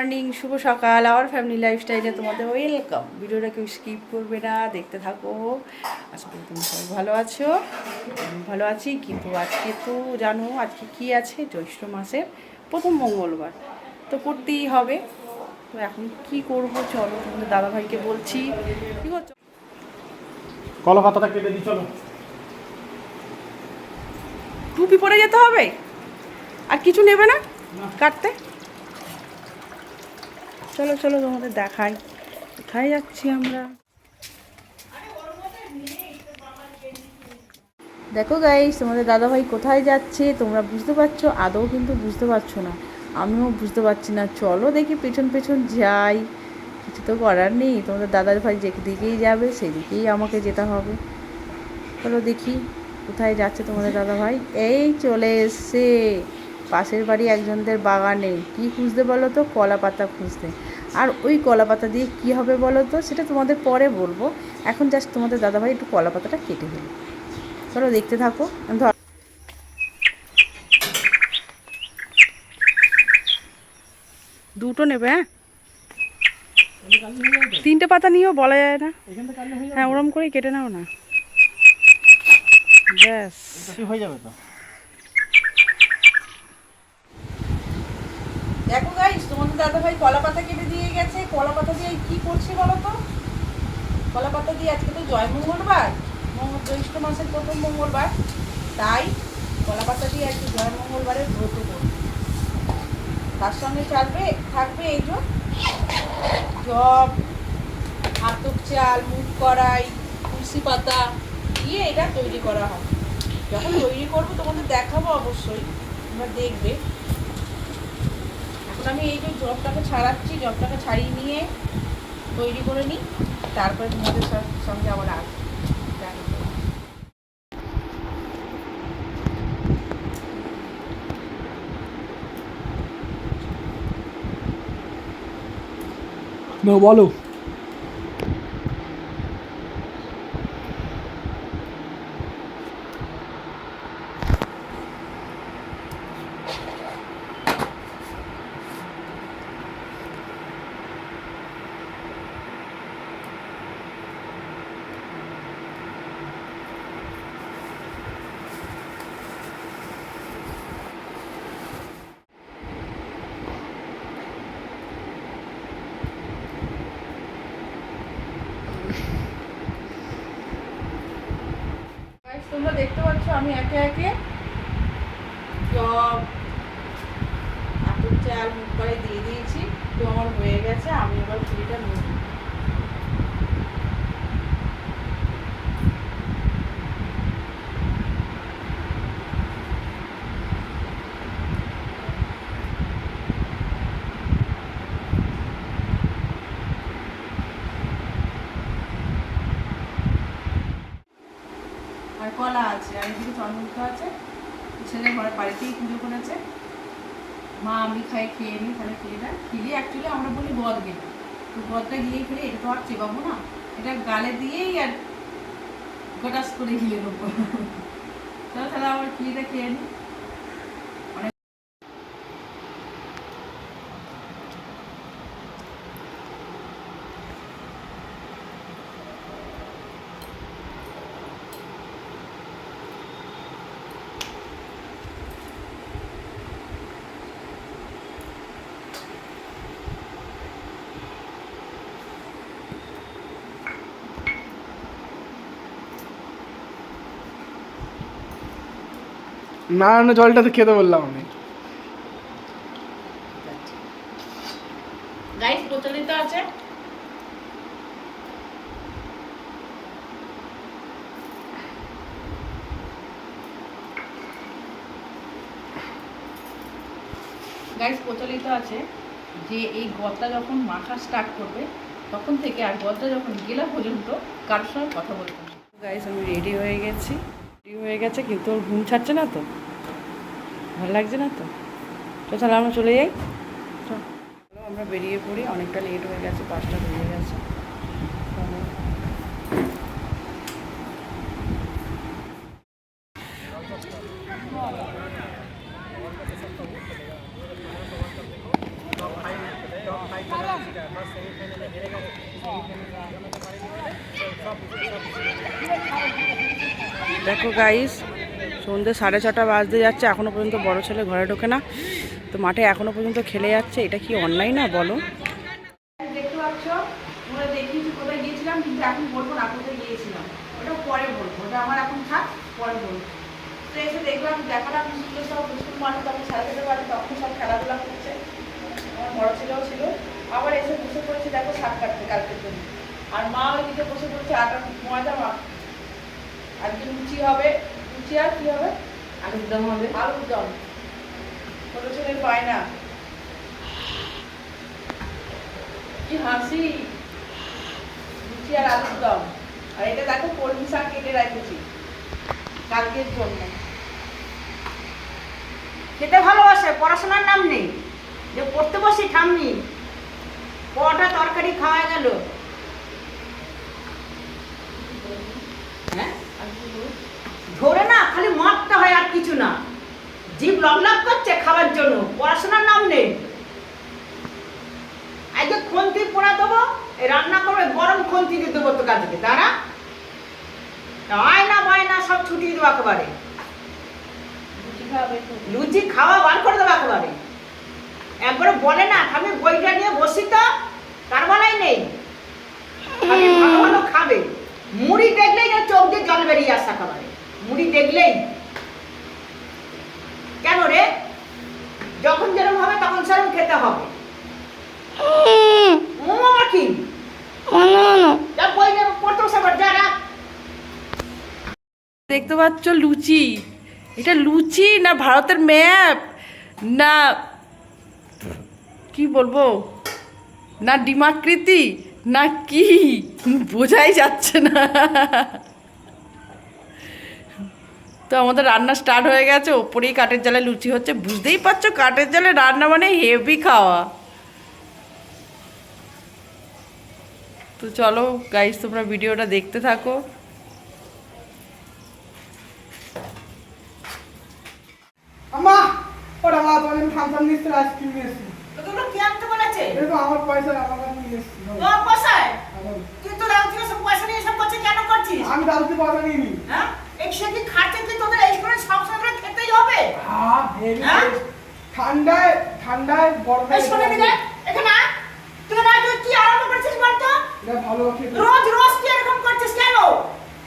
Morning, শুভ সকাল। Our family লাইফস্টাইলে তোমাদের ওয়েলকাম। ভিডিওটা কেউ স্কিপ করবে না, দেখতে থাকো। আশা করি তুমি সবাই ভালো আছো, আমি ভালো আছি। কিন্তু আজকে তো জানো আজকে কি আছে, জ্যৈষ্ঠ মাসের প্রথম মঙ্গলবার, তো করতেই হবে। তো এখন কি করব, চলো তোমাদের দাদাভাইকে বলছি। কি করছো? কলা পাতাটা কেটে দিই, চলো। টুপি পরে যেতে হবে, আর কিছু নেবে না কাটতে? চলো চলো তোমাদের দেখাই কোথায় যাচ্ছি আমরা। দেখো গাইস, তোমাদের দাদাভাই কোথায় যাচ্ছে তোমরা বুঝতে পারছো? আদৌ কিন্তু বুঝতে পারছো না, আমিও বুঝতে পারছি না। চলো দেখি পেছন পেছন যাই, কিছু তো করার নেই। তোমাদের দাদাভাই যেদিকেই যাবে সেদিকেই আমাকে যেতে হবে। চলো দেখি কোথায় যাচ্ছে তোমাদের দাদাভাই। এই চলে এসছে পাশের বাড়ি একজনদের বাগানে। কি খুঁজতে বলো তো? কলা পাতা খুঁজতে। আর ওই কলা পাতা দিয়ে কী হবে বলো তো, সেটা তোমাদের পরে বলবো। এখন জাস্ট তোমাদের দাদাভাই একটু কলা পাতাটা কেটে ফেলি। চলো দেখতে থাকো। ধর, দুটো নেবে? হ্যাঁ, তিনটে পাতা নিয়েও বলা যায় না। হ্যাঁ, ওরম করেই কেটে নাও না, ব্যাস হয়ে যাবে তো। দেখো গাইস, তোমাদের দাদাভাই কলা পাতা কেটে দিয়ে গেছে। কলা পাতা দিয়ে কি করছে বলো তো? কলা পাতা দিয়ে আজকে তো জয় মঙ্গলবার, জ্যৈষ্ঠ মাসের প্রথম মঙ্গলবার, তাই কলা পাতা দিয়ে আজকে জয় মঙ্গলবারের ব্রত করবে। তার সঙ্গে থাকবে এই যে জব, আতপ চাল, মুগ কড়াই, তুলসী পাতা দিয়ে এটা তৈরি করা হয়। যখন তৈরি করবো তোমাদের দেখাবো অবশ্যই, তোমরা দেখবে। এখন আমি এই যে জবটাকে ছাড়াচ্ছি, জবটাকে ছাড়িয়ে নিয়ে তৈরি করে নিই, তারপরে তোমাদের সঙ্গে আবার আসবো। বলো। তোমরা দেখতে পাচ্ছ আমি একে একে জব, আতপ চাল, মুগ কড়াই দিয়ে দিয়েছি। তো আমার হয়ে গেছে, আমি এবার ঝুড়িটা নেব। আর কলা আছে, আর এদিকে চন্দ্রমুখা আছে। ছেলে ঘরে বাড়িতেই পুজো করেছে। মা আমি খেয়ে নিই, তাহলে খেলে অ্যাকচুয়ালি আমরা বলি গদ গেলে, তো গদটা গিয়ে খেলে এটা তো আর চেবাবো না, এটা গালে দিয়েই আর গোটাস করে গিলে দেবো। চলো তাহলে আমার খিলিটা খেয়ে নিই। না না, জলটা তো খেতে বললাম আমি। গাইস প্রচলিত আছে। গাইস প্রচলিত আছে যে এই গদটা যখন মাখা স্টার্ট করবে তখন থেকে আর গদটা যখন গেলা পর্যন্ত কারোর সঙ্গে কথা বলতে হবে। গাইস আমি রেডি হয়ে গেছে, কিন্তু ওর ঘুম ছাড়ছে না, তো ভালো লাগছে না। তো তাহলে আমরা চলে যাই। চলো আমরা বেরিয়ে পড়ি, অনেকটা লেট হয়ে গেছে, 5টা বেজে গেছে। দেখো গাইস, সন্ধ্যে 6:30 বাজতে যাচ্ছে, এখনো পর্যন্ত বড় ছেলে ঘরে ঢোকে না। তো মাঠে এখনো পর্যন্ত খেলে যাচ্ছে, এটা কি অন্যায় না বলো? দেখতে পাচ্ছ, আমরা দেখিয়েছি কোথায় গিয়েছিলাম, কিন্তু এখন বলবো না কোথায় গিয়েছিলাম, ওটা পরে বলবো, ওটা আমার এখন থাক, পরে বলবো। তো এসে দেখলাম, দেখালাম স্কুলে সব স্কুল মাঠে, তখন 7:30 বাজে, তখন সব খেলাধুলা করছে, আমার বড় ছেলেও ছিল। আবার এসে বসে পড়েছে দেখো শাক কাটতে কালকের জন্য, আর মা ওইদিকে বসে পড়ছে আটা ময়দা মা। আজকে লুচি হবে, লুচি আর কি হবে, আলুর দম হবে, আলুর দম। ছোট ছেলের বায়না, কি হাসি, লুচি আর আলুর দম। আর এটা দেখো কলমি শাক কেটে রাখেছি কালকের জন্য। খেতে ভালোবাসে, পড়াশোনার নাম নেই, যে পড়তে বসি ঠাম্মি, পরোটা তরকারি খাওয়া গেল। হ্যাঁ ধরে না, খালি মারতে হয় আর কিছু না, জিভ লবলাভ করছে খাওয়ার জন্য, পড়াশোনার নাম নেই। আজকে খন্তি পোড়া দেবো, এই রান্না করবে গরম খন্তি দিয়ে দেবো তো কাজকে, তারা আয়না বায়না সব ছুটিয়ে দেবো একেবারে, লুচি খাওয়া বার করে দেবো একেবারে। একবারে বলে না আমি বইটা নিয়ে বসি তো, তার বেলায় নেই, আমি ভালো ভালো খাবে। মুড়ি দেখলেই যেন চোখ দিয়ে জল বেরিয়ে আসে একেবারে, মুড়ি দেখলেই। কেন রে, যখন যেরকম হবে তখন সেরকম খেতে হবে। কি বই নেব পড়তে বসে যারা দেখতে পাচ্ছ লুচি, এটা লুচি না ভারতের ম্যাপ, না কি বলবো, না ডিমাকৃতি, না কি বোঝাই যাচ্ছে না। তো আমাদের রান্না স্টার্ট হয়ে গেছে, ওপরেই কাঠের জালে লুচি হচ্ছে, বুঝতেই পারছো কাঠের জালে রান্না মানে হেভি খাওয়া। তো চলো গাইস, তোমরা ভিডিওটা দেখতে থাকো। আম্মা, ওটা মা তোমার ফাংশন নিচ্ছে, আইসক্রিম নিয়ে এসেছি। তোমরা কি আনতে বলেছে? এই তো আমার পয়সা আমার কাছে নিয়ে এসেছি। তোর পয়সায় তুই তো দাও থেকে সব পয়সা নিয়ে সব করছিস, কেন করছিস? আমি দাদুকে পয়সা নিইনি। হ্যাঁ এই সে কি খাচ্ছে কি তোদের এই করে সব সময় খেতেই হবে? হ্যাঁ হেভি হ্যাঁ? ঠান্ডায় ঠান্ডায় গরমে এই শোনে দিলে এখানে আয়। তুই না তুই কি আরম্ভ করছিস বল তো? এটা ভালো খেতে রোজ রোজ কি এরকম করছিস কেন?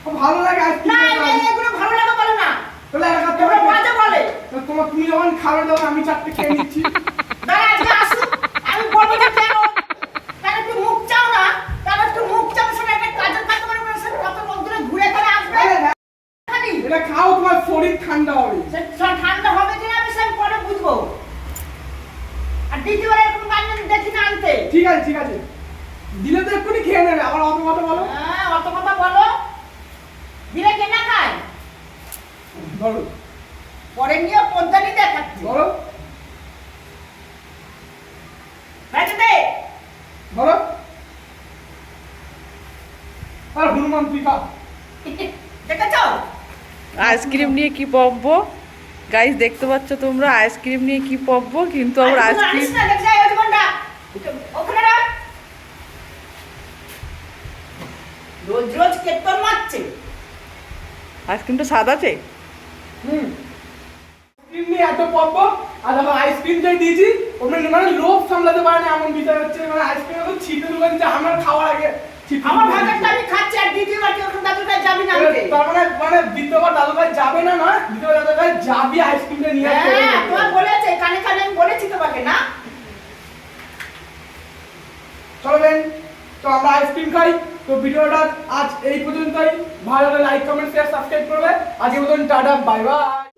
খুব ভালো লাগে আইসক্রিম না খেতে। এগুলো ভালো লাগে বলে না, তাহলে একা তোমরা বাজে বলে। তোমার তুমি যখন খাবার দাও আমি চারটে খেয়ে নিচ্ছি। দাঁড়া আজকে আসুন, আমি বলবো যে কেন তাহলে একটু মুখ চাও না, তাহলে একটু মুখ চাও শোনে, একটা কাজের কাজ করে মানুষের কত লোক ধরে ঘুরে করে আসবে। আরে হ্যাঁ, খালি এটা খাও তোমার শরীর ঠান্ডা হবে। সে ঠান্ডা হবে কিনা আমি সব পরে বুঝবো। আর দ্বিতীয়বার এরকম গান দেখি না আনতে। ঠিক আছে ঠিক আছে, দিলে তো এক্ষুনি খেয়ে নেবে, আবার অত কথা বলো। হ্যাঁ অত কথা বলো, দিলে কে না খায়? বলো পরে নিয়ে পদ্মানি দেখাচ্ছি। বলো বেঁচে দে। বলো। আর হনুমান তুই খা। দেখেছ আইসক্রিম নিয়ে কি পপবো গাইস, দেখতে পাচ্ছ তোমরা আইসক্রিম নিয়ে কি পপবো, কিন্তু আমার আইসক্রিম ওখানে রাখ। রোজ রোজ কেতন মারছে। আইসক্রিমটা স্বাদ আছে। আইসক্রিম নিয়ে এত পপো, আর দেখো আইসক্রিম যাই দিয়েছি ওমন মানে লোভ সামলাতে পারে না এমন বিষয় হচ্ছে, মানে আইসক্রিম তো ছিটে দিবেন যে আমার খাওয়ার আগে আমার ভাগেরটা আমি খাচ্ছি, আর দ্বিতীয়বার কি ওখানে দাদুর কাছে যাবি না আনতে? তার মানে দ্বিতীয়বার দাদু ভাই যাবে না, না দ্বিতীয়বার দাদু ভাই যাবি আইসক্রিমটা নিয়ে আসতে। হ্যাঁ তোমার বলেছে, কানে কানে আমি বলেছি তোমাকে না। চলো বেন, তো আমরা আইসক্রিম খাই। তো ভিডিওটা আজ এই পর্যন্তই, ভালো লাগলে লাইক কমেন্ট শেয়ার সাবস্ক্রাইব করবে। আজকের মতন টাটা, বাই বাই।